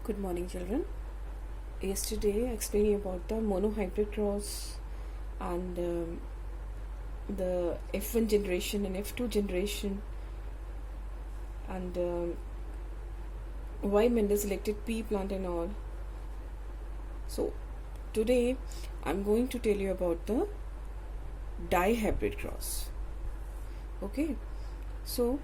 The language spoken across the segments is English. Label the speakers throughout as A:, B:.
A: Good morning, children. Yesterday, I explained you about the monohybrid cross and the F1 generation and F2 generation, and why Mendel selected pea plant and all. So, today I'm going to tell you about the dihybrid cross. Okay, so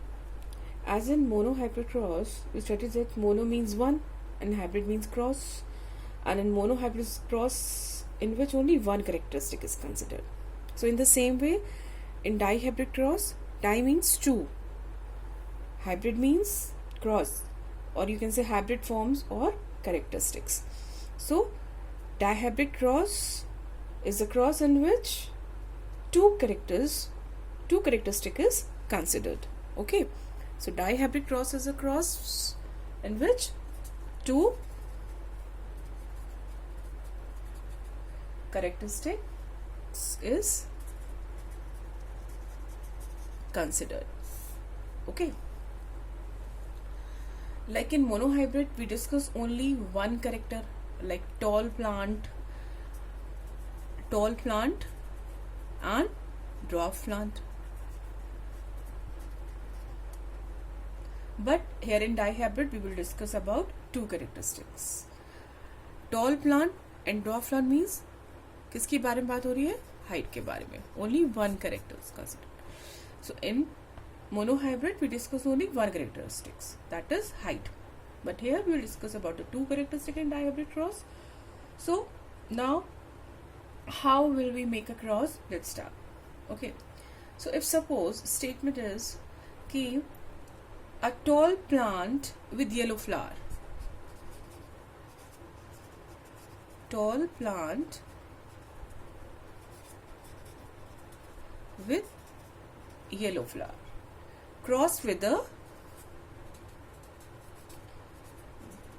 A: as in monohybrid cross, we studied that mono means one and hybrid means cross, and in monohybrid cross in which only one characteristic is considered. So in the same way, in dihybrid cross, di means two, hybrid means cross, or you can say hybrid forms or characteristics. So dihybrid cross is a cross in which two characteristic is considered. Okay, so dihybrid cross is a cross in which two characteristics is considered. Okay, like in monohybrid we discuss only one character, like tall plant and dwarf plant. But here in dihybrid we will discuss about two characteristics. Tall plant and dwarf plant means किसके बारे में बात हो रही है? Height के बारे में. Only one character is considered. So in monohybrid we discuss only one characteristics, that is height. But here we will discuss about the two characteristics in dihybrid cross. So now how will we make a cross? Let's start. Okay. So if suppose statement is कि a tall plant with yellow flower. Tall plant with yellow flower cross with a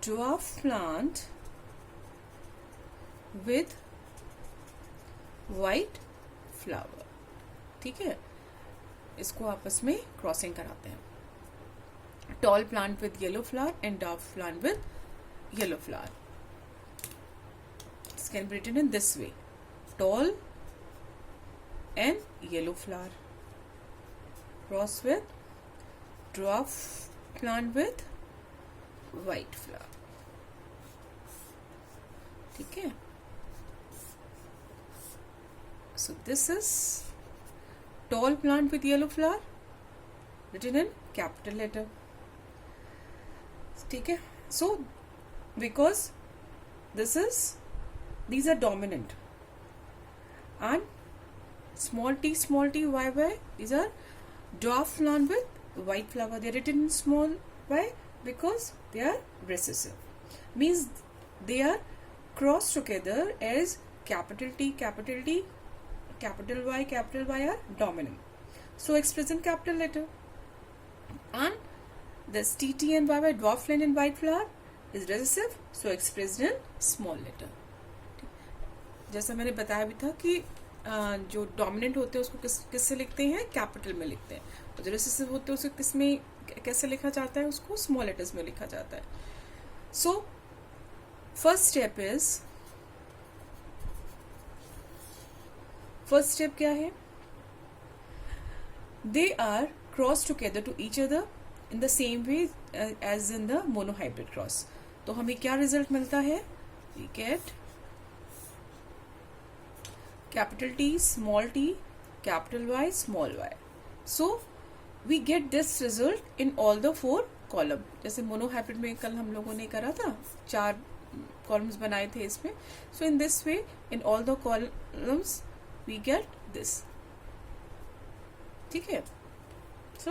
A: dwarf plant with white flower. ठीक है, इसको आपस में crossing कराते हैं. Tall plant with yellow flower and dwarf plant with yellow flower. This can be written in this way: tall and yellow flower cross with dwarf plant with white flower. ठीक है. So this is tall plant with yellow flower written in capital letter. ठीक है. So because these are dominant, and small t y these are dwarf plant with white flower. They are written in small y because they are recessive, means they are crossed together as capital T, capital Y are dominant, so expressed in capital letter, and this TT and YY dwarf plant and white flower is recessive, so expressed in small letter. जैसा मैंने बताया भी था कि जो dominant होते हैं उसको किससे लिखते हैं? कैपिटल में लिखते हैं. और जो रिसेसिव होते हैं उसको किस में कैसे लिखा जाता है? उसको स्मॉल लेटर्स में लिखा जाता है. सो फर्स्ट स्टेप क्या है? They are cross together to each other in the same way as in the monohybrid cross. तो हमें क्या रिजल्ट मिलता है? We get capital T, small t, capital Y, small y. So we get this result in all the four column. जैसे monohybrid में कल हम लोगों ने करा था, 4 कॉलम्स बनाए थे इसमें. So in this way, in all the columns we get this. ठीक है. So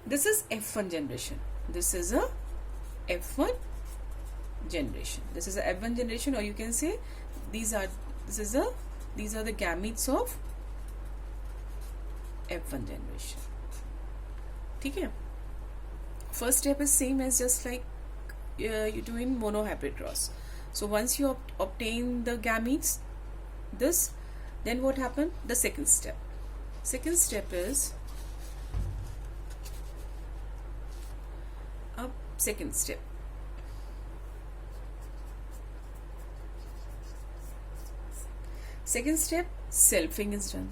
A: this is F1 generation. This is a F1 generation. This is a F1 generation, or you can say these are the gametes of F1 generation. ठीक है. First step is same as just like you do in monohybrid cross. So once you obtain the gametes, then what happened? The second step is second step. Second step, selfing is done.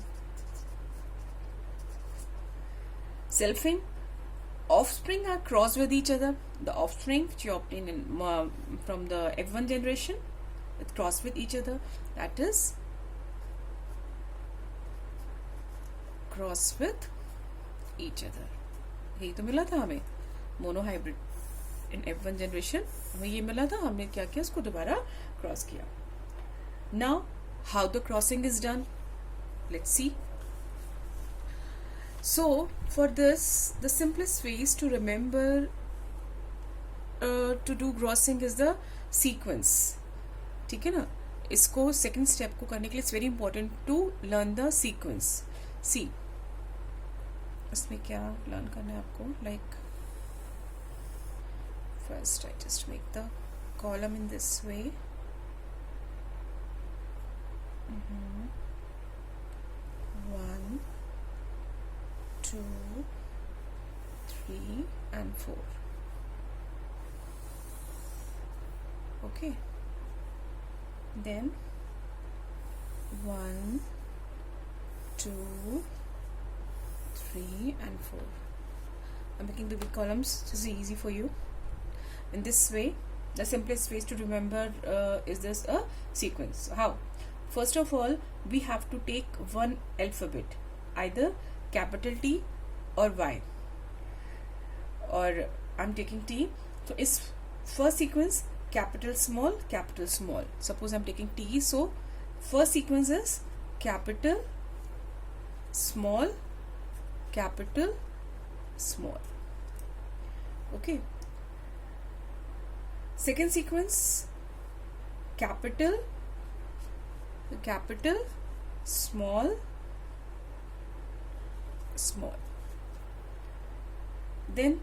A: Selfing, offspring are crossed with each other. The offspring which you obtain from the F1 generation, it crossed with each other. That is cross with each other. यही तो मिला था हमें mono hybrid in F1 generation, हमें ये मिला था. हमने क्या किया, उसको दोबारा क्रॉस किया. Now how the crossing is done, let's see. So for this, the simplest ways to remember to do crossing is the sequence. ठीक है ना. इसको सेकेंड स्टेप को करने के लिए it's very important to learn the sequence. See, इसमें क्या लर्न करना है आपको, like first I just make the column in this way. 1, 2, 3 and 4. Okay, then 1, 2, 3 and 4. I'm making the big columns. This is easy for you. In this way, the simplest ways to remember is this a sequence. How? First of all, we have to take one alphabet, either capital T or Y, or I'm taking T. So is first sequence capital small. Suppose I'm taking T, so first sequence is capital small. Okay. Second sequence capital small. Then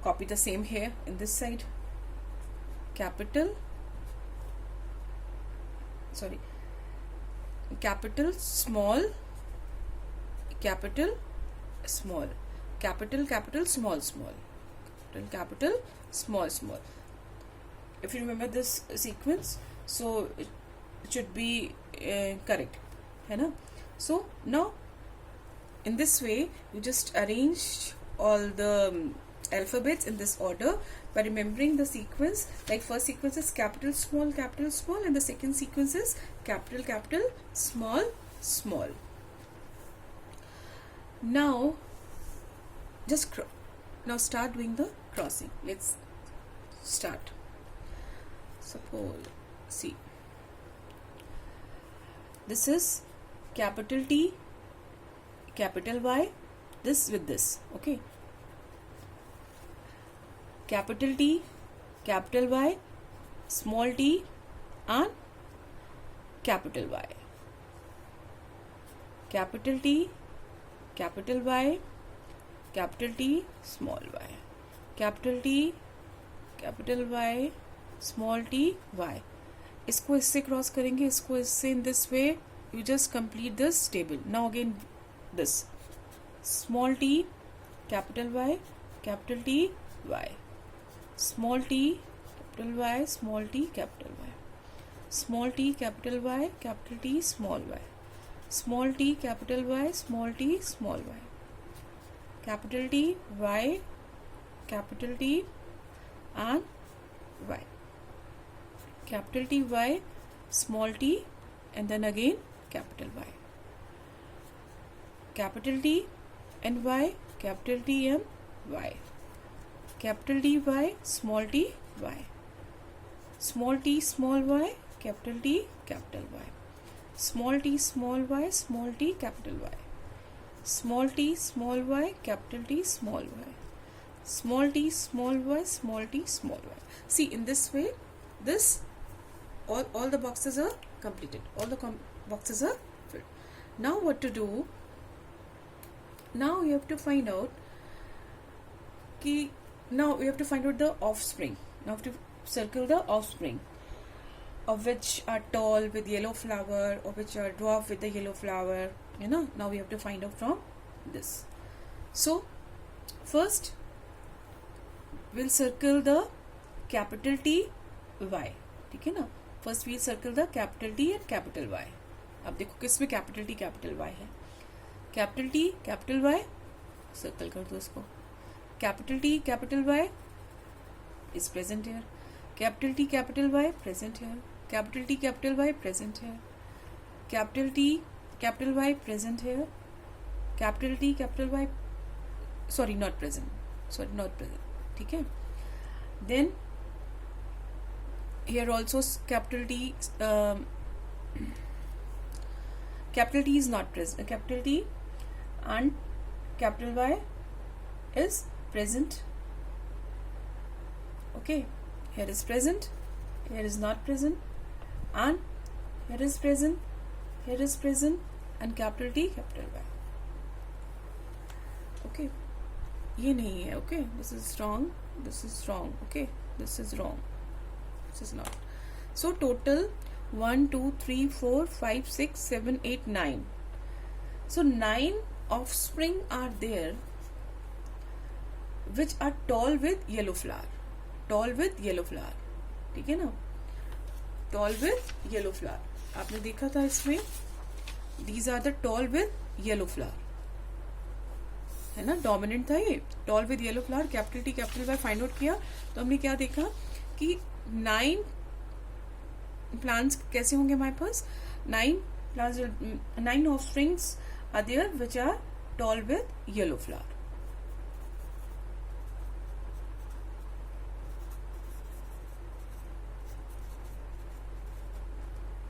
A: copy the same here in this side. Capital small, capital small, capital small. If you remember this sequence, so it should be correct, है ना. So now in this way you just arrange all the alphabets in this order by remembering the sequence. Like first sequence is capital small, and the second sequence is capital small. Now just now start doing the crossing. Let's start. Suppose, see, this is capital T, capital Y, this with this. Okay, capital T, capital Y, small t and capital Y. Capital T, capital Y, capital T, small y. Capital T, capital Y, small t, y. इसको इससे cross करेंगे, इसको इससे. in this way you just complete this table. Now again this small t, capital Y, capital T, y. Small t, capital Y, small t, capital Y. Small t, capital Y, capital T, small y. Small t, capital Y, small t, small y. Capital T, Y, capital T and y. Capital T, Y, small t, and then again capital Y. Capital T and Y, capital T and y. Capital T, Y, small t, y. Small t, small y, capital T, capital Y. Small t, small y, small t, capital Y. Small t, small y, capital T, small y. Small t, small y, small t, small y. See, in this way, this all the boxes are completed. All the boxes are filled. Now what to do? Now you have to find out the offspring. Now you have to circle the offspring, of which are tall with yellow flower, or which are dwarf with the yellow flower. You know, now we have to find out from this. So first we'll circle the capital T, Y. ठीक है ना. First we'll circle the capital T and capital Y, अब देखो किस में capital T capital Y है. Capital T capital Y, circle कर दो इसको. Capital T capital Y is present here. Capital T capital Y present here. Capital T capital Y present here. Capital T capital Y present here. Capital T capital Y, sorry not present. ठीक है. Then here also capital T is not present. Capital T and capital Y is present. Okay, here is present, here is not present, and here is present, here is present, and capital T capital Y. Okay, ये नहीं है. Okay, this is wrong, this is wrong. Okay, this is wrong, this is not. So total 1 2 3 4 5 6 7 8 9. So 9 offspring are there which are tall with yellow flower. Tall with yellow flower. ठीक है ना, toll with yellow flower आपने देखा था इसमें. These are the tall with yellow flower, है ना, dominant था ये. Tall with yellow flower, capital T capital Y find out किया तो हमने क्या देखा कि 9 प्लांट्स कैसे होंगे हमारे पास. 9 plants, 9 offsprings are there which are tall with yellow flower.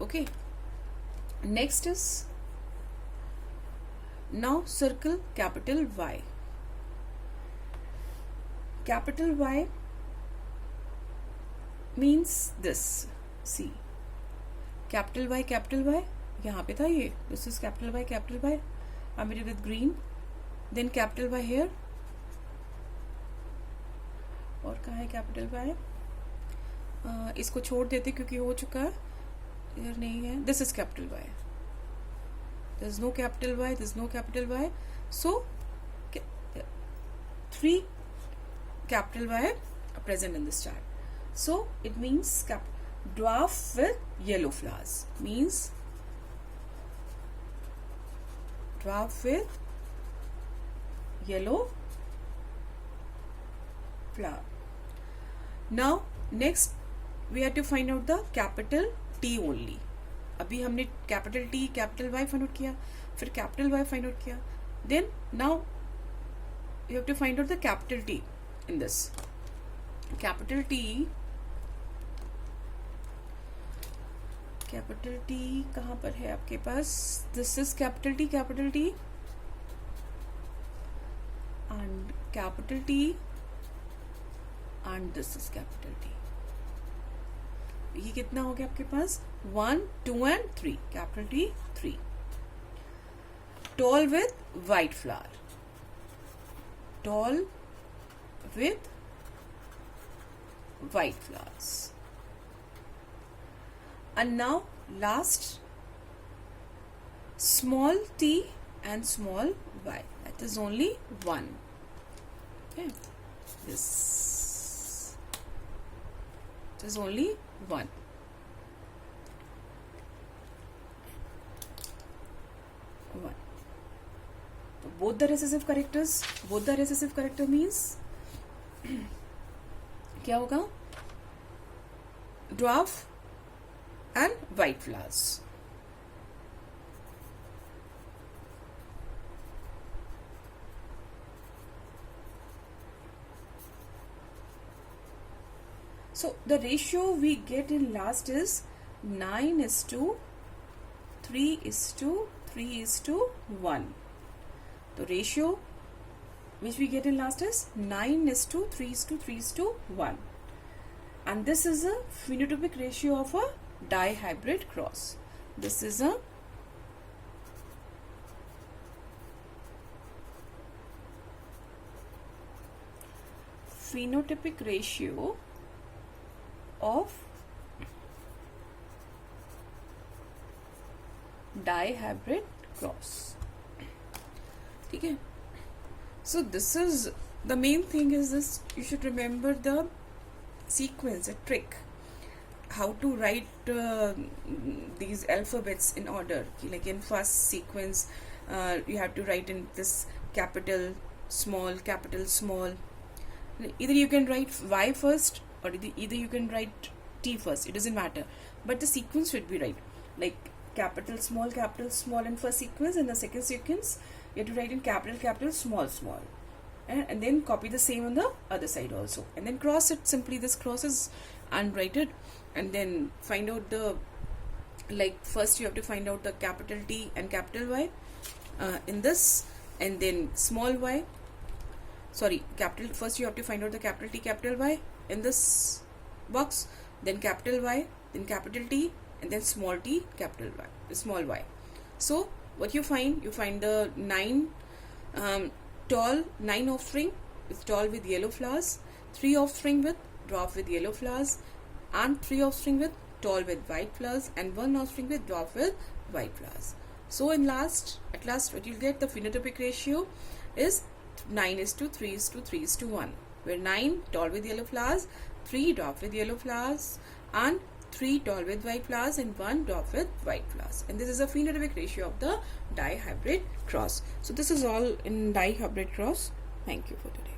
A: Okay, next is now circle capital Y. Capital Y means this. See, capital Y यहाँ पे था ये. This is capital Y. I made it with green. Then capital Y here. और कहाँ है capital Y? इसको छोड़ देते क्योंकि हो चुका है. Here नहीं है. This is capital Y. There is no capital Y. There is no capital Y. So 3 capital Y are present in this chart. So it means dwarf with yellow flowers. Means dwarf with yellow flower. Now next we have to find out the capital T only. अभी हमने capital T capital Y find out किया, फिर capital Y find out किया. Then now you have to find out the capital T in this. Capital T कहाँ पर है आपके पास? This is capital T and capital T and this is capital T. ये कितना हो गया आपके पास? 1 2 and 3. Capital T 3. Tall with white flower. Tall with white flowers. And now last, small t and small y. That is only 1. Okay. This is only 1. So both the recessive character means क्या होगा? Dwarf and white flowers. So the ratio we get in last is 9:3:1. The ratio which we get in last is 9:3:1. And this is a phenotypic ratio of a dihybrid cross. This is a phenotypic ratio of dihybrid cross. ठीक है. So this is the main thing is this. You should remember the sequence, a trick. how to write these alphabets in order. Like in first sequence, you have to write in this capital small. Either you can write Y first, or either you can write T first. It doesn't matter, but the sequence should be right. Like capital small in first sequence, and the second sequence you have to write in capital small. And then copy the same on the other side also, and then cross it. Simply this cross is unwrited, and then find out the, like, first you have to find out the capital T and capital Y in this, and then small y, sorry, capital, first you have to find out the capital T capital Y in this box, then capital Y, then capital T, and then small t capital Y, small y. So what you find the 9 tall 9 offspring is tall with yellow flowers, 3 offspring with dwarf with yellow flowers, and 3 offspring with tall with white flowers, and 1 offspring with dwarf with white flowers. So at last what you'll get, the phenotypic ratio is 9:3:3:1, where 9 tall with yellow flowers, 3 dwarf with yellow flowers, and 3 tall with white flowers, and 1 dwarf with white flowers. And this is a phenotypic ratio of the dihybrid cross. So this is all in dihybrid cross. Thank you for today.